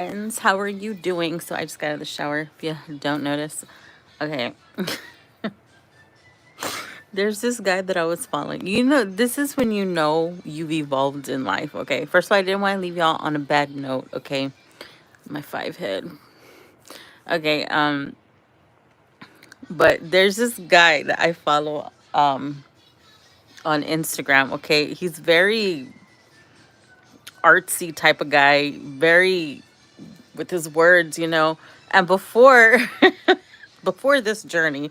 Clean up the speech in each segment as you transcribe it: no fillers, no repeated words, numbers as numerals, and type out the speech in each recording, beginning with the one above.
Friends, how are you doing? So I just got out of the shower, if you don't notice. Okay. There's this guy that I was following. This is when you know you've evolved in life, okay? First of all, I didn't want to leave y'all on a bad note, okay? My five head. Okay, but there's this guy that I follow on Instagram, okay? He's very artsy type of guy, very with his words. And before this journey,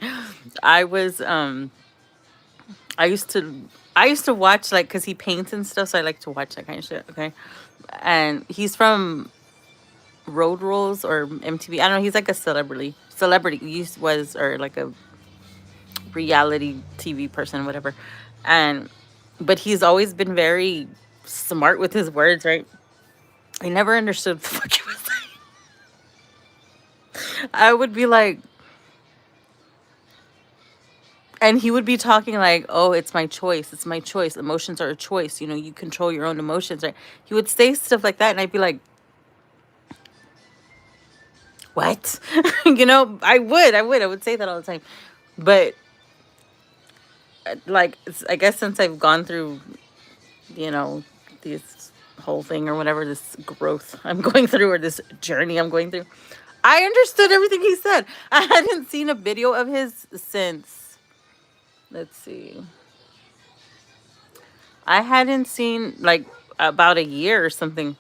I was I used to I used to watch like because he paints and stuff, so I like to watch that kind of shit. Okay, and he's from Road Rules or MTV. I don't know. He's like a celebrity. Used was or like a reality TV person, whatever. And but he's always been very smart with his words, right? I never understood what the fuck he was saying. I would be like, and he would be talking like, oh, it's my choice, it's my choice, emotions are a choice, you control your own emotions, right? He would say stuff like that, and I'd be like, what? I would say that all the time. But like, I guess since I've gone through, you know this whole thing or whatever, this growth I'm going through, or this journey I'm going through, I understood everything he said. I hadn't seen a video of his since, let's see, I hadn't seen like about a year or something.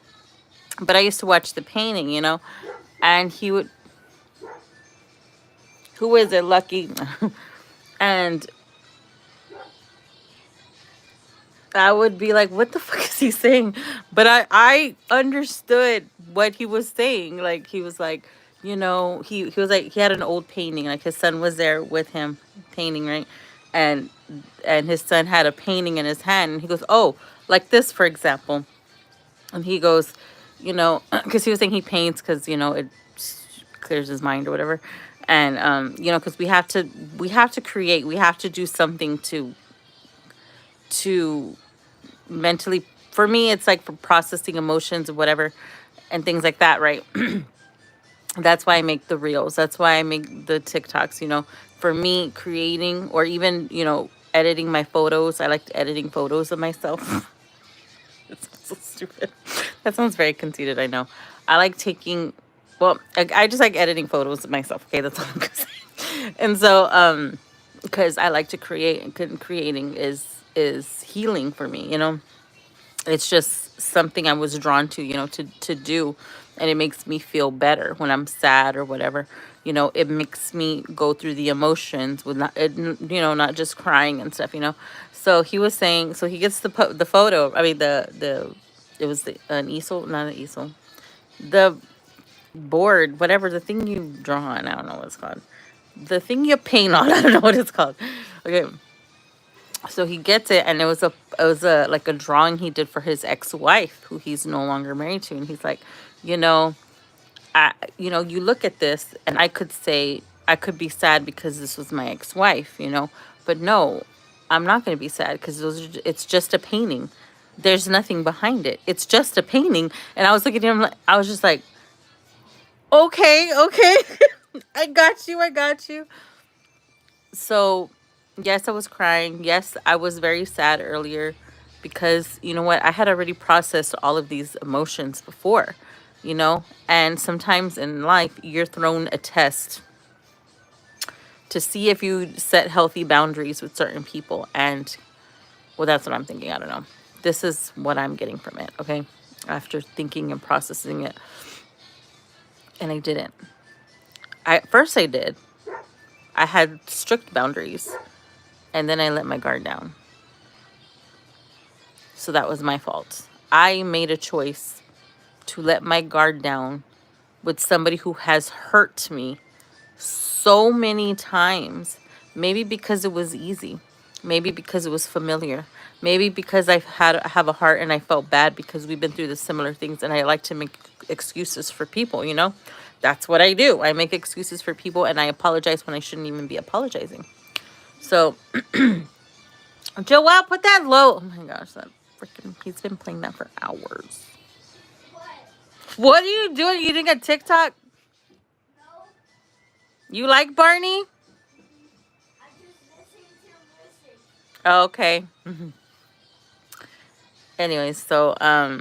But I used to watch the painting, and he would, who is it, Lucky? And I would be like, what the fuck is he saying? But I understood what he was saying. Like, he was like, he was like, he had an old painting, like his son was there with him painting, right? And his son had a painting in his hand, and he goes, oh, like this, for example. And he goes, because he was saying he paints because, it clears his mind or whatever. And, because we have to create, we have to do something to mentally, for me, it's like for processing emotions or whatever and things like that, right? That's why I make the reels. That's why I make the TikToks, for me creating, or even, editing my photos. I like editing photos of myself. It sounds so stupid. That sounds very conceited, I know. I like taking, well, I just like editing photos of myself. Okay, that's all I'm gonna say. And so, because I like to create, and creating is healing for me. It's just something I was drawn to, to do, and it makes me feel better when I'm sad or whatever. It makes me go through the emotions with not just crying and stuff. So he was saying, so he gets the photo. I mean, the it was an easel, not an easel, the board, whatever, the thing you draw on. I don't know what it's called. The thing you paint on. I don't know what it's called. Okay, so he gets it, and it was a like a drawing he did for his ex-wife, who he's no longer married to. And he's like, you know you look at this, and I could say, I could be sad because this was my ex-wife, but no, I'm not going to be sad, because it's just a painting. There's nothing behind it, it's just a painting. And I was looking at him, I was just like, okay, okay. I got you. So, yes, I was crying. Yes, I was very sad earlier, because you know what? I had already processed all of these emotions before, and sometimes in life, you're thrown a test to see if you set healthy boundaries with certain people. And, well, that's what I'm thinking. I don't know. This is what I'm getting from it, okay? After thinking and processing it. And I didn't. At first, I did. I had strict boundaries, and then I let my guard down. So that was my fault. I made a choice to let my guard down with somebody who has hurt me so many times. Maybe because it was easy. Maybe because it was familiar. Maybe because have a heart, and I felt bad because we've been through the similar things, and I like to make excuses for people. That's what I do. I make excuses for people, and I apologize when I shouldn't even be apologizing. So, Joelle, put that low. Oh my gosh, that freaking, he's been playing that for hours. What are you doing? You doing a TikTok? You like Barney? Oh, okay. Anyways, so I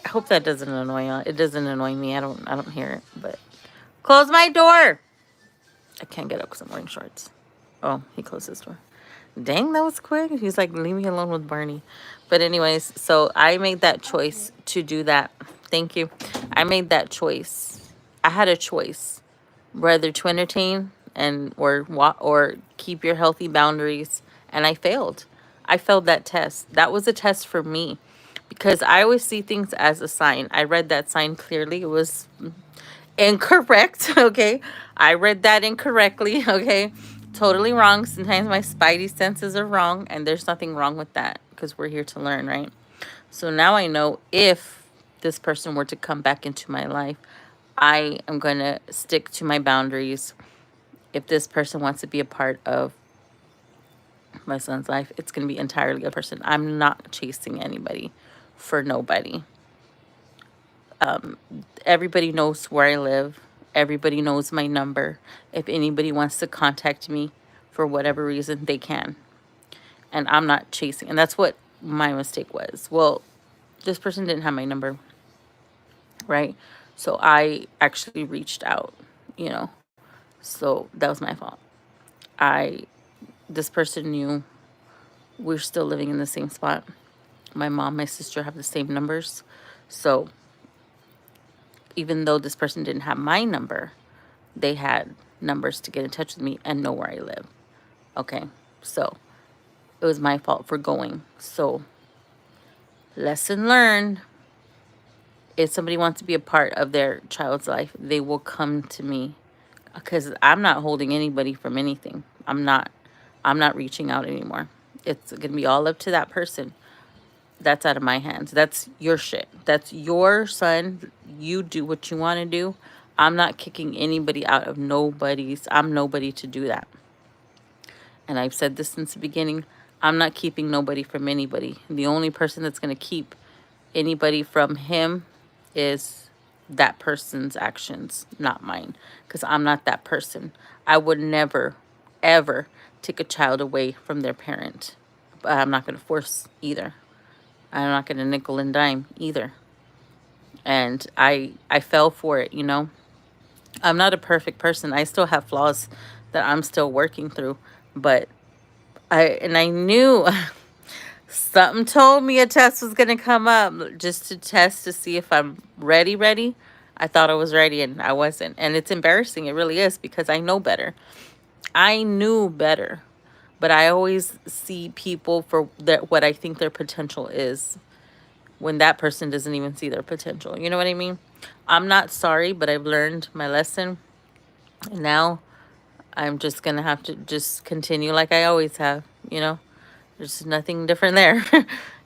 hope that doesn't annoy you. It doesn't annoy me. I don't hear it. But close my door. I can't get up because I'm wearing shorts. Oh, he closed his door. Dang, that was quick. He's like, leave me alone with Barney. But anyways, so I made that choice to do that. Thank you. I made that choice. I had a choice whether to entertain or keep your healthy boundaries, and I failed. I failed that test. That was a test for me because I always see things as a sign. I read that sign clearly. It was incorrect. Okay, I read that incorrectly. Okay, totally wrong. Sometimes my spidey senses are wrong, and there's nothing wrong with that because we're here to learn, right? So now I know if this person were to come back into my life, I am going to stick to my boundaries. If this person wants to be a part of my son's life, it's going to be entirely a person. I'm not chasing anybody for nobody. Everybody knows where I live. Everybody knows my number. If anybody wants to contact me for whatever reason, they can. And I'm not chasing. And that's what my mistake was. Well, this person didn't have my number, right? So I actually reached out, you know. So that was my fault. This person knew we're still living in the same spot. My mom, my sister have the same numbers. So even though this person didn't have my number, they had numbers to get in touch with me and know where I live. Okay, so it was my fault for going. So, lesson learned. If somebody wants to be a part of their child's life, they will come to me because I'm not holding anybody from anything. I'm not reaching out anymore. It's going to be all up to that person. That's out of my hands. That's your shit. That's your son. You do what you want to do. I'm not kicking anybody out of nobody's. I'm nobody to do that. And I've said this since the beginning. I'm not keeping nobody from anybody. The only person that's going to keep anybody from him is that person's actions, not mine. Because I'm not that person. I would never, ever take a child away from their parent. But I'm not going to force either. I'm not going to nickel and dime either. And I fell for it, you know. I'm not a perfect person. I still have flaws that I'm still working through. But I knew something told me a test was going to come up just to test to see if I'm ready. I thought I was ready and I wasn't. And it's embarrassing. It really is because I know better. I knew better. But I always see people for what I think their potential is when that person doesn't even see their potential. You know what I mean? I'm not sorry, but I've learned my lesson. And now I'm just going to have to just continue like I always have, you know? There's nothing different there.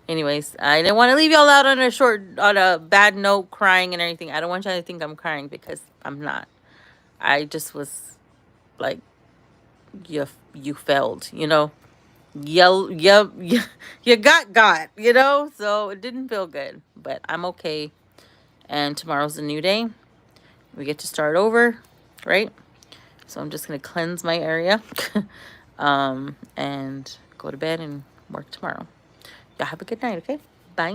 Anyways, I didn't want to leave y'all out on a bad note, crying and everything. I don't want y'all to think I'm crying because I'm not. I just was like, you failed, you know? You got, you know? So it didn't feel good, but I'm okay. And tomorrow's a new day. We get to start over, right? So I'm just going to cleanse my area and go to bed and work tomorrow. Y'all have a good night, okay? Bye.